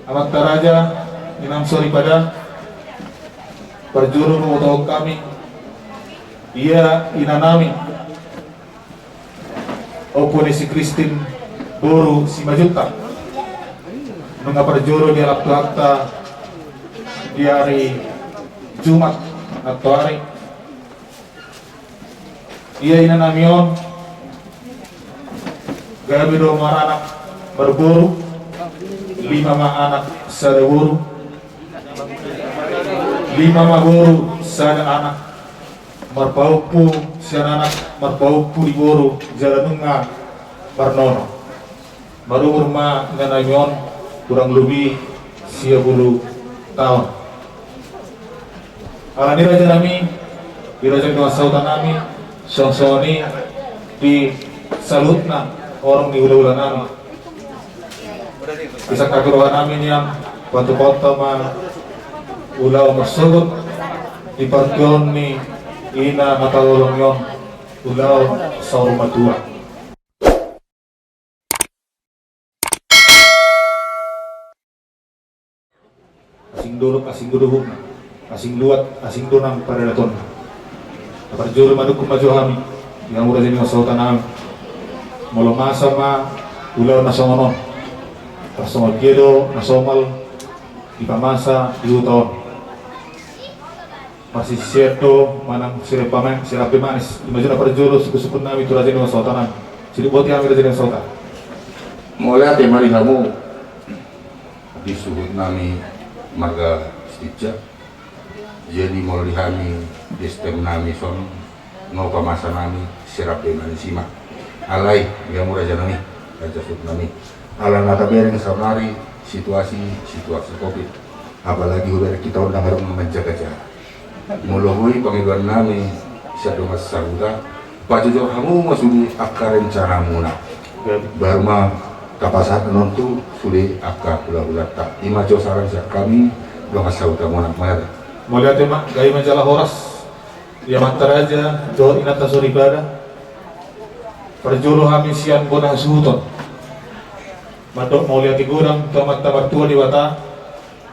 Amat Raja Inam Sori pada perjuru utahok kami ia inanami opone si Kristin Boru si Majuta mga perjuru di waktu akta di hari Jumat atau hari ia inanamion gabi do anak berburu 5 anak sada buru 5 guru sada anak marpaupu sian anak marpaupu di buru jalanunga Barnono marumur ma nganamion kurang lebih 10 tahun alani raja nami di raja dua sautan nami songsoni di salutna orang di ula-ula nami bisa kaguruan amin yang foto-foto ma ulau tersebut di parkion ni ina matalolong yon ulau saur madua asing dulu asing guduhuk asing luat asing donang pada daton perjuru madukum maju kami yang udah jadi masautan kami molo masa ma ulau nasomonon personal kiedo nasomal di pamasa di uton masih sierto manang sirepamen sirapi manis di majuna perjuru suku-suku nami itu raja masautan kami jadi buat kami raja masautan mulai temari kamu disebut nami marga stitja jadi mulai kami sistem nami son no pamasa nami sirapi manis sima alai yang raja nami raja sud nami ala nata bereng samari situasi covid apalagi udah kita undang harus menjaga jarak mulai panggilan nami siapa mas saruda pajujur kamu masuk akar rencana muna baru mah kapasan nontu sulit akar pula tak lima jauh saran siap kami belum saruda muna mer melihat tema gaya majalah horas dia mantar aja do inata soribada perjuru kami sian bonang suhuton madok mau lihat gurang tomat tabar tua di wata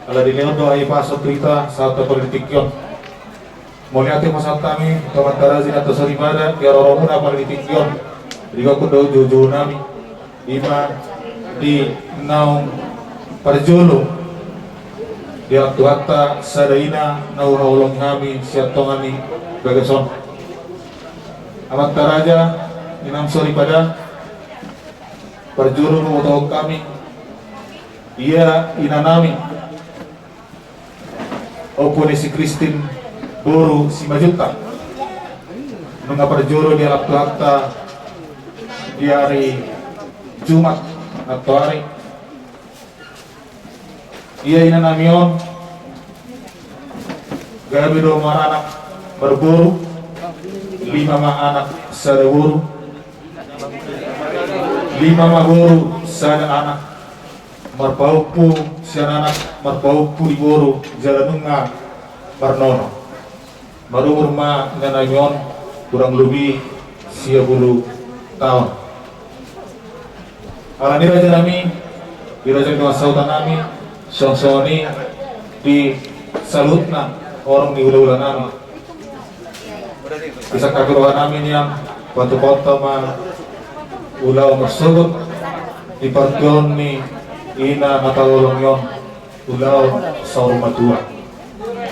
ala di leondo ay pasok berita saat politik yon mau lihat pasal kami tomat tarazin atau saribada ya roromuna politik yon jika aku do jojo nami ima di naung perjulu di waktu hatta sadaina nau haulong kami siat tongani bagason amat taraja inam sori pada perjuru utahok kami ia inanami opone si Kristin Boru si Majuta mga perjuru di waktu akta di hari Jumat atau hari ia inanamion gabi do anak berburu 5 anak sada buru 5 guru sada anak marpaupu sian anak marpaupu di buru jalanunga Barnono marumur ma nganamion kurang lebih 10 tahun alani raja nami di raja dua sautan nami songsoni di salutna orang di ula-ula nami bisa kaguruan amin yang foto-foto ma ulau tersebut di parkion ni ina matalolong yon ulau saur madua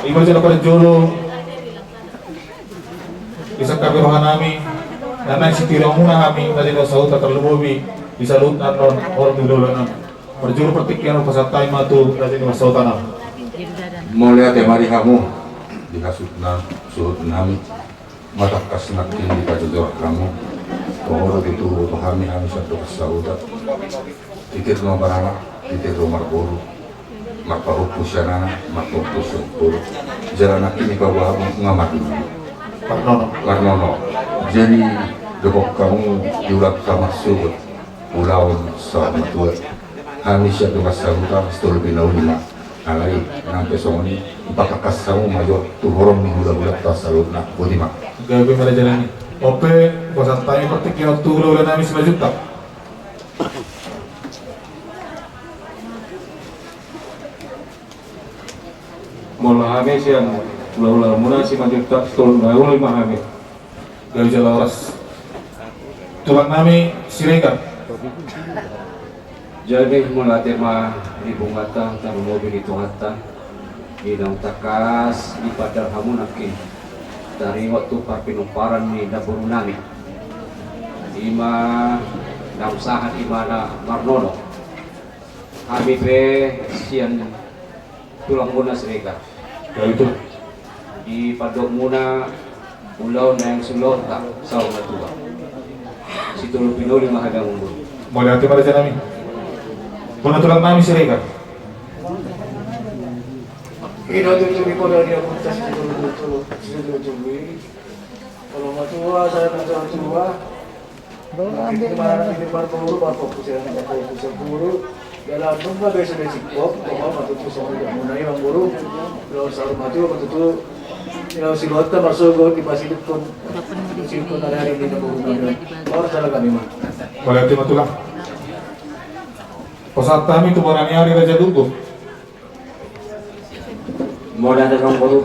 ima jana perjuru bisa kabirohan nami nanay si tiramuna kami tadi do sauta terlubobi bisa lutan non orang di dolan perjuru pertikyan pasatay matu tadi do sauta nam mulai temari kamu dikasutna suhut nami matakas nakin di kajujur kamu pengurut itu kami satu kesaudat pikir nomor anak pikir nomor buru marpahuk pusyana marpahuk pusyuk buru jalan ini bahwa ngamat Warnono jadi debok kamu diulat sama suhut pulau sama tua kami siap dengan sahutan setelah lebih jauh lima alai nampe songoni pakakas kamu maju tuhorong minggu-minggu tas salut nak budimak gawe pada jalan ini ope kosan tanya pertik waktu ulah nami 9 juta Mola hame sian ulah muna si manjuta tol gaul mahame. Gawi jala horas. Tulang nami Siregar. Jadi mula tema ibu mata tan mobil itu hatta inang takas di padal hamunakin dari waktu parpinoparan ni dapur nami. Ima namsahan imana Marnono. Kami pe sian tulang muna Siregar. Gawi itu. Di padok muna ulau na yang sulot tak saw na tua. Si tulong pinuli mahagang ulo. Mau lihat pada nami. Puna tulang nami Siregar. Inatutuli ko na niya punta sa tulog-tulog. Kalau matua, saya mencoba tua. Kita mana di depan pemburu, bapak pusat yang bapak pusat pemburu. Dalam rumah biasa besikop, bapak matutu sama yang munai yang buru. Kalau selalu matu, matutu. Kalau si Lota masuk di masjid kon, kon ada hari ini nabung. Orang salah kami mah. Mau lihat tulang. Pesat kami tu barang hari Raja Dugo. Mau datang orang baru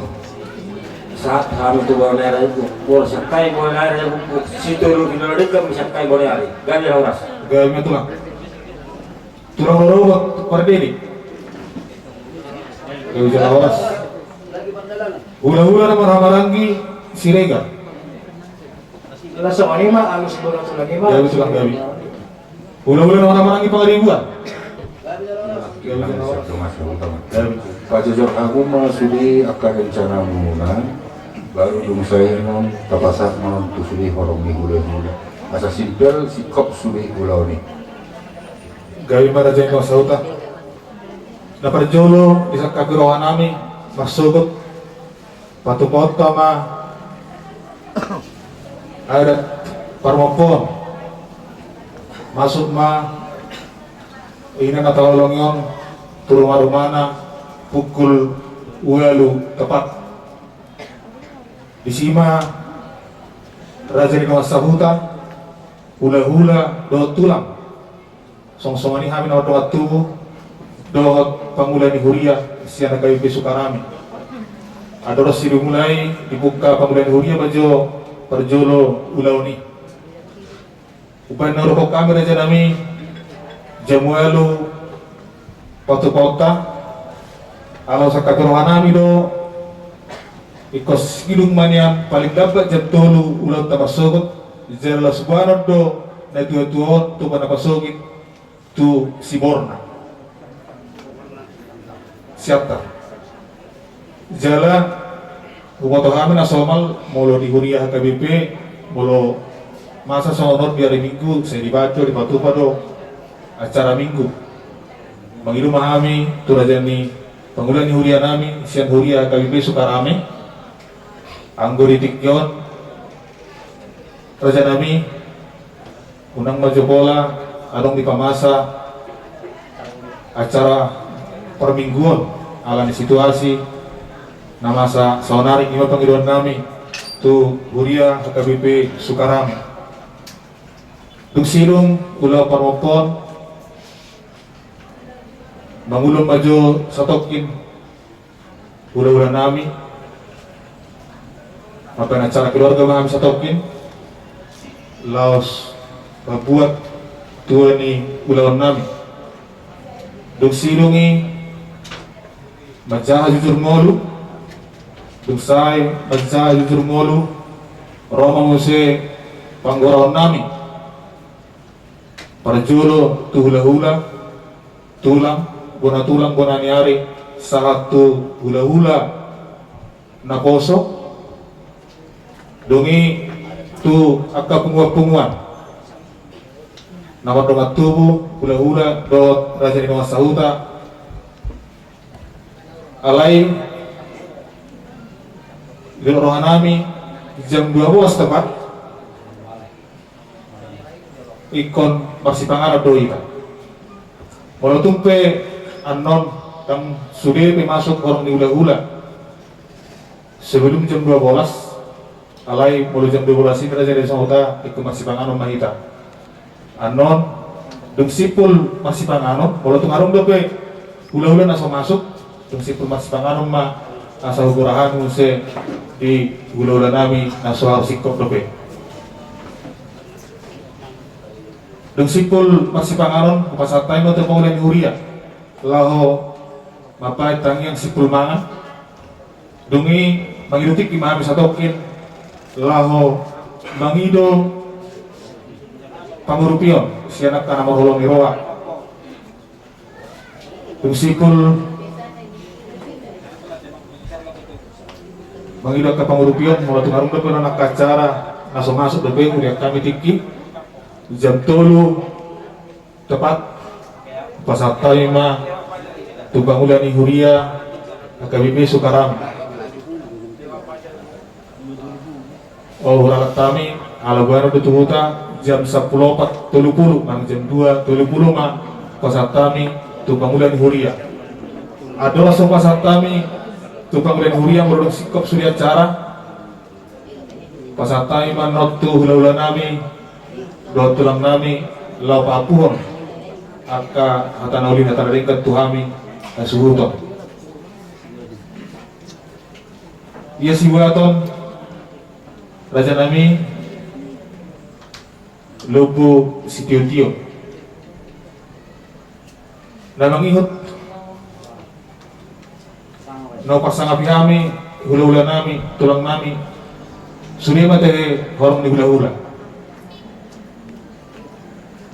saat kami tu baru naik itu, boleh sakai boleh naik situ lu di dalam kami sakai boleh hari, gaji horas. Gawi tulang. Tulang lorobot pardeni. Gawi jala horas. Hula-hula nama Ramarangi Siregar. Langsung ani mah alus bola tulang ini mah. Gawi tulang gawi. Hula-hula nama Ramarangi Pangaribuan. Satu masalah utama. Gawi. Pak Jajor aku mah sudi akan rencana muna baru dong saya non tapasak non tu sudi horong ni hula. Asa simpel sikop sudi ulau ni. Gawi maraja yang sauta. Dapat jolo di kapirohan nami masukut patu kota mah ada parmopon masuk mah ini kata lolongion turun rumana pukul uelu tepat di sima raja di kawasan Sahuta hula-hula do tulang song-songan ini hamin awat tubuh dohot pangulan di Huria siana kayu Sukarami ada siru mulai dibuka pangulan di Huria bajo perjolo ulauni upaya narokok kami raja nami jamuelu patu kota alau sakapirohan nami do ikos hidung maniam paling dapat jam tolu ulau tapasogot jala subhanallah do na tuwa-tuwa tu panapasogit tu Siborna siapa jala umoto kami nasomal molo di Huria HKBP molo masa sonor di hari Minggu saya dibaca di Batu Pado acara Minggu mengilu mahami turajani pengulan di Huria nami sian Huria HKBP Sukarame anggori tikyon raja nami unang maju bola adong di pamasa acara permingguan alani situasi namasa saunari ima panggiluan nami tu Huria HKBP Sukarame duk silung ulau parmopon mangulong maju satokin ulah-ulah nami apa acara keluarga kami satokin laos babuat tua ni ulah nami duk silungi Majaha jujur molu Duksai Majaha jujur molu Roma muse Panggorahon nami Parjulo tu hula-hula Tulang bona niari Satu hula-hula Nakoso Dongi tu akka punguan-punguan Nama dongat tubuh hula-hula dot raja di Kawasan Sahuta alai di rohan nami jam 12 tepat ikon masih pangarap doi kan walau tumpe anon kang sudah masuk orang di hula-hula sebelum jam 12 alai mulai jam 12 ini raja dari Sahuta ikon masih panganon mahita anon dung sipul masih panganon walau tung arung dope hula-hula naso masuk Tung sipul masih panganom mah asa hugurahan se di gula nami na soal sikop dope. Dung sipul marsipangaron pasatay no tepongulen huria laho mapay tangyang sipul mangan dungi mangidutik imami satokin laho mangido pangurupion sianak tanah marholong iroa dung sipul mangido ka pangurupion mula tungarung dope anak kacara naso masuk dope udah kami tiki jam 3 tepat pasatay ma tubang ulani huria AKBP Sukaram huralat kami alabuana betuhuta jam 10.30 nang jam 2.30 ma pasatami tubang ulani huria adalah so pasatami tubang ulani huria merodok sikop surya cara pasatay ma notu hula-hula nami doa tulang nami lau papuhon aka hatana ulin hatana ringkat tuhami suhuton ia siwaton raja nami lubu sitio-tio na mangihot no pasangapi kami hula-hula nami tulang nami sudah mate horong di hula-hula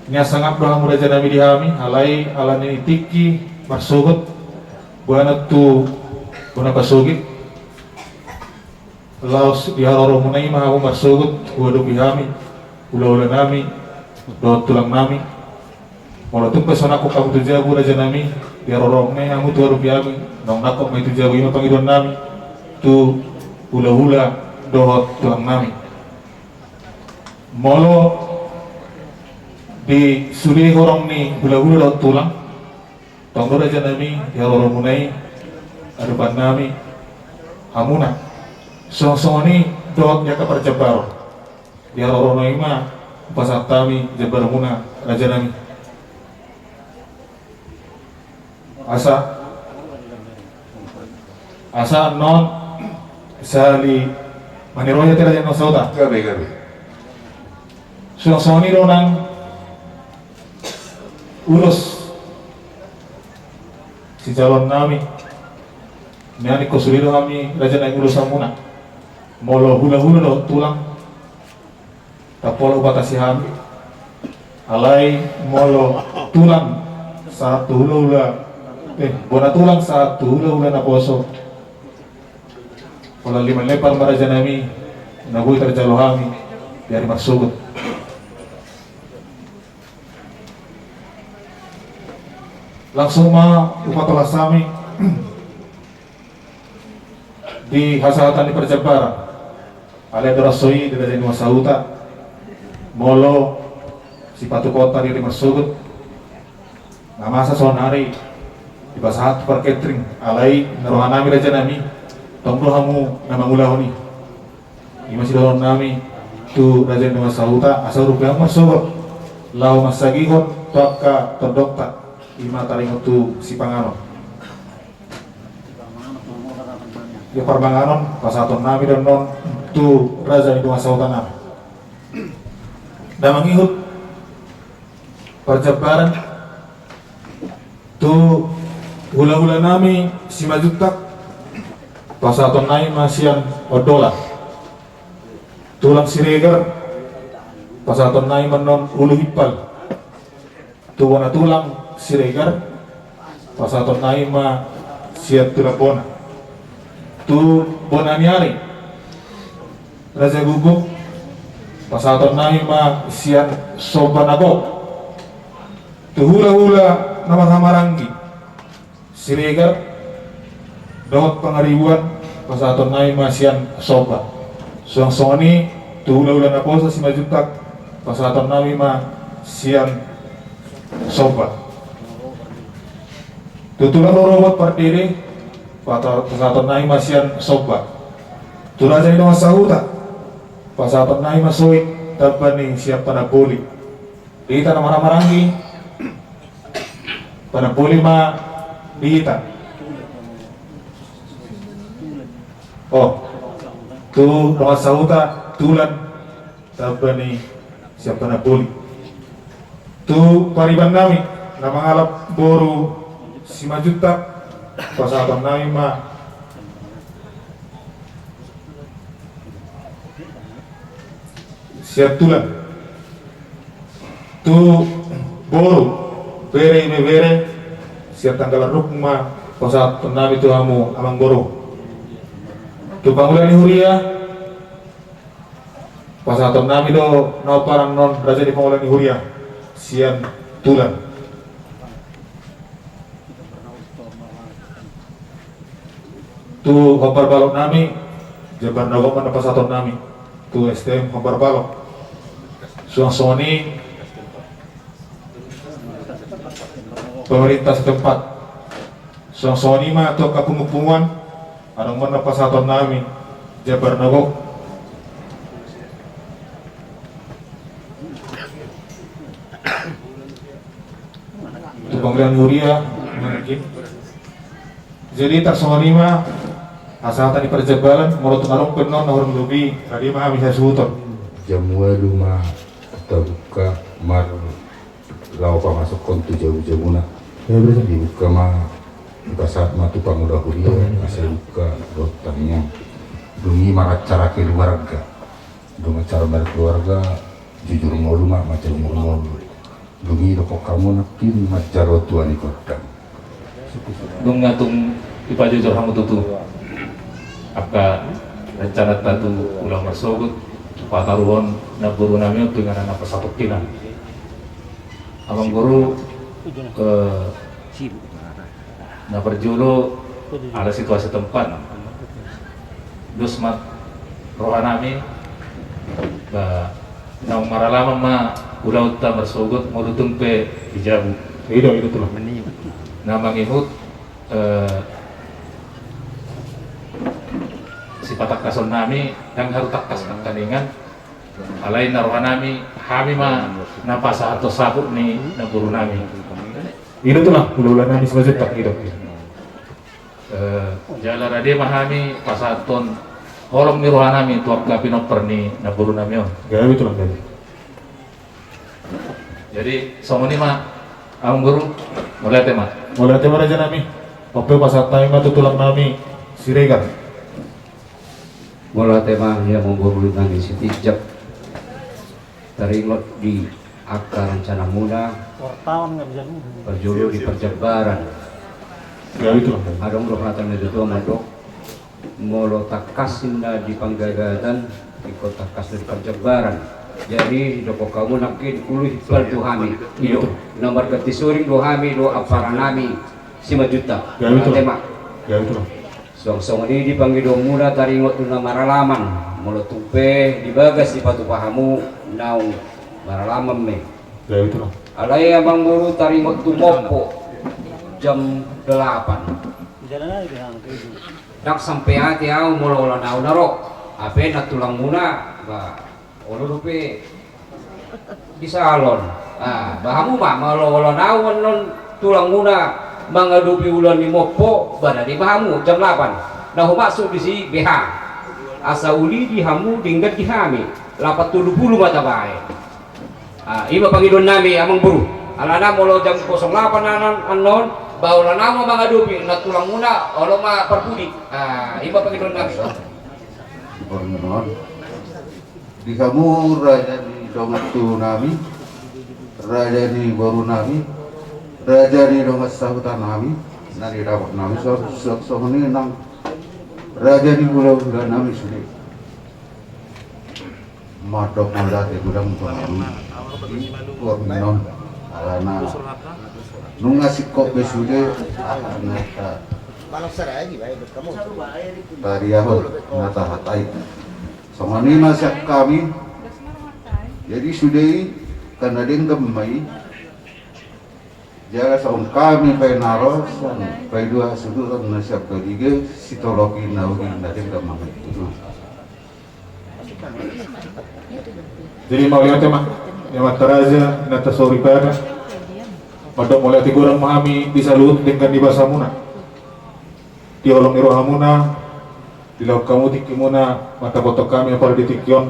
nya sangat doang raja nami dihami alai alani tiki marsugut buana tu buana pasugit laos diharoro munai mahamu marsugut buado bihami ula-ula nami do tulang nami mula tu pesona ko kamu tujabu raja nami diharoro me hamu tu haru bihami nong nakok mai tujabu ima pangidon nami tu ula-ula do tulang nami molo di suri horong ni hula-hula daun tulang tonggo raja nami diharoro munai adupan nami hamuna song-song ni doak jaka percebar diharoro naima pasat kami jabar muna raja nami asa non sali maniroya tera yang sauta Gabi. song-song ni donang urus si calon nami niani kosuliro kami raja naik urus muna molo hula-hula do tulang tapolo batasi kami alai molo tulang satu hula-hula bona tulang satu hula-hula na poso pola 5 lepar maraja nami nabui terjalo kami dari marsugut langsung ma upatola sami di hasalatan di perjabaran ale dorasoi di raja Masauta molo si patu kota di Marsugut namasa sonari di basahat per catering alai narohanami raja nami tombro hamu nama ulahoni di masih doron nami tu raja Masauta asal rupiah Marsugut lau masagihon toka terdokta lima taring itu si panganon ya parbanganon pasaton nami dan non tu raja itu masautan nami dan mengihut perjabaran tu hula-hula nami si majutak pasaton nami masian odola tulang siregar pasaton nami menon ulu hipal tu wana tulang siregar pasaton naima siat tulabona tu bonaniari raja guguk pasaton naima sian sobanabo tu hula-hula nama hamarangi siregar dot pangaribuan pasaton naima sian soba suang-suangani tu hula-hula naposa si majutak pasaton naima sian soba tutulan robot pardiri pasaton nai masian soba turaja ino masahuta pasaton nai masuit tabani siap panaboli dita na maramarangi panaboli ma dita Oh, tu donga sauta tulan tabani siapa na puli. Tu pariban nami na mangalap boru 5 juta pasatan nami ma siap tulan. Tu boru bere siap tanggal rukma pasatan nami tu amu amang boru. Tu pangulan huria pasatan nami do nauparan non raja di pangulan huria sian tulan. Tu kompar balok nami jaban nagoman na pasatan nami tu STM kompar balok suang soni pemerintah setempat suang soni mah atau kapungupungan anong man na pasatan nami jabar nagok tu panggilan huria mungkin jadi tak soni mah asal tadi perjebalan mulut ngalung penon orang lebih tadi mah bisa suhuton Jamualu mah terbuka mar lau pa masuk kontu jauh-jauh na. Dibuka mah buka saat mah tu pangudah huria masih buka dotangnya. Dungi mar acara keluarga. Dung acara berkeluarga jujur molu mah macam molu. Dungi doko kamu nakin macaro tuan ikutkan. dung ngatung ipajujur hamu tutu apa rencana tatu ulang bersogut pataruhon na guru nami dengan anak pesatu kina abang guru ke na berjulu ada situasi tempat dusmat rohanami ba nang maralama ma ulau ta bersogut mau tumpe dijabu itu tuh na mangihut si patak kason nami yang harus takas kaningan alai naruhan nami kami mah napasa atau sabuk nih na guru nami itu tuh lah ulah nami sebagai tak itu jalan radia mahami pasaton holong ni rohan nami tuak kapino perni na guru nami on gaya itu lah jadi somoni mah ang guru mulai tema raja nami ope pasat nami mah tutulang nami siregar Mula tema yang menggurui nangis sitijak teringot di akar rencana muda berjulu di perjebaran ya itu adong rohatan itu tuh mandok molo takasinda di panggagatan ikut takas di perjebaran jadi doko kamu nakin puluh pertuhami itu nomor ketisuring dohami do aparanami 5 juta ya itu tema ya itu song ini dipanggil dong muda taringot tuna maralaman mulu tupe dibagas di patu pahamu nau maralaman me ya itu alai abang guru taringot tumopo jam 8 dak sampai hati au mulu olah nau naro ape na tulang muna ba olo dupe di salon bahamu mah malu olah nau non tulang muna mengadupi ulan di mopo pada di bahamu jam 8 nah masuk di si BH asa uli di hamu tinggal di hami 80 mata baik iba pangidon nami amang buru alana molo jam 08 anon bau lana mo mengadupi na tulang muna olo ma perpudi iba pangidon nami Pormenon di kamu raja di dongatu nami raja di boru nami raja di dongas sahutan nami nari dapat nami so ini nang raja di pulau nami sudah madok malat itu gudang nami Pormenon alana nungasik kopi sudah nata tariahot nata hatai sama ini masih kami jadi sudah karena dia gemai jaga saum kami pay naros pay dua sudut na siap ketiga sitologi naugi dari gamang itu jadi mau lihat tema yang teraja nata sorry pada pada mulai kurang memahami bisa lut dengan di bahasa muna di olong iroh hamuna di laut kamu tikimuna mata botok kami apa di tikyon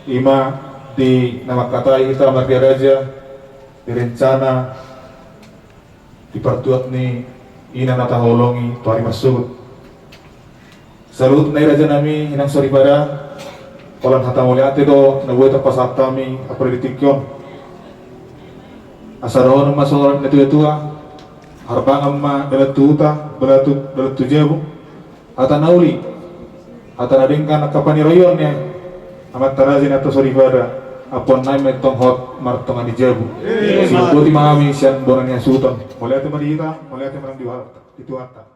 ima di nama kata kita marga raja direncana dipertuat ni ina nata holongi tuari masuk salut nai raja nami inang sori pada kolan hata muliate do nabuai tapas hatami apa di tikyon asarohon masuk orang itu tua harbang amma belatuta belatu jabu hata nauli hata nadingkan kapani royon ya amat tarazin atau soribada apon naik metong hot martongan di jabu simputi mami sian bonannya sultan mulai teman kita mulai teman di harta itu harta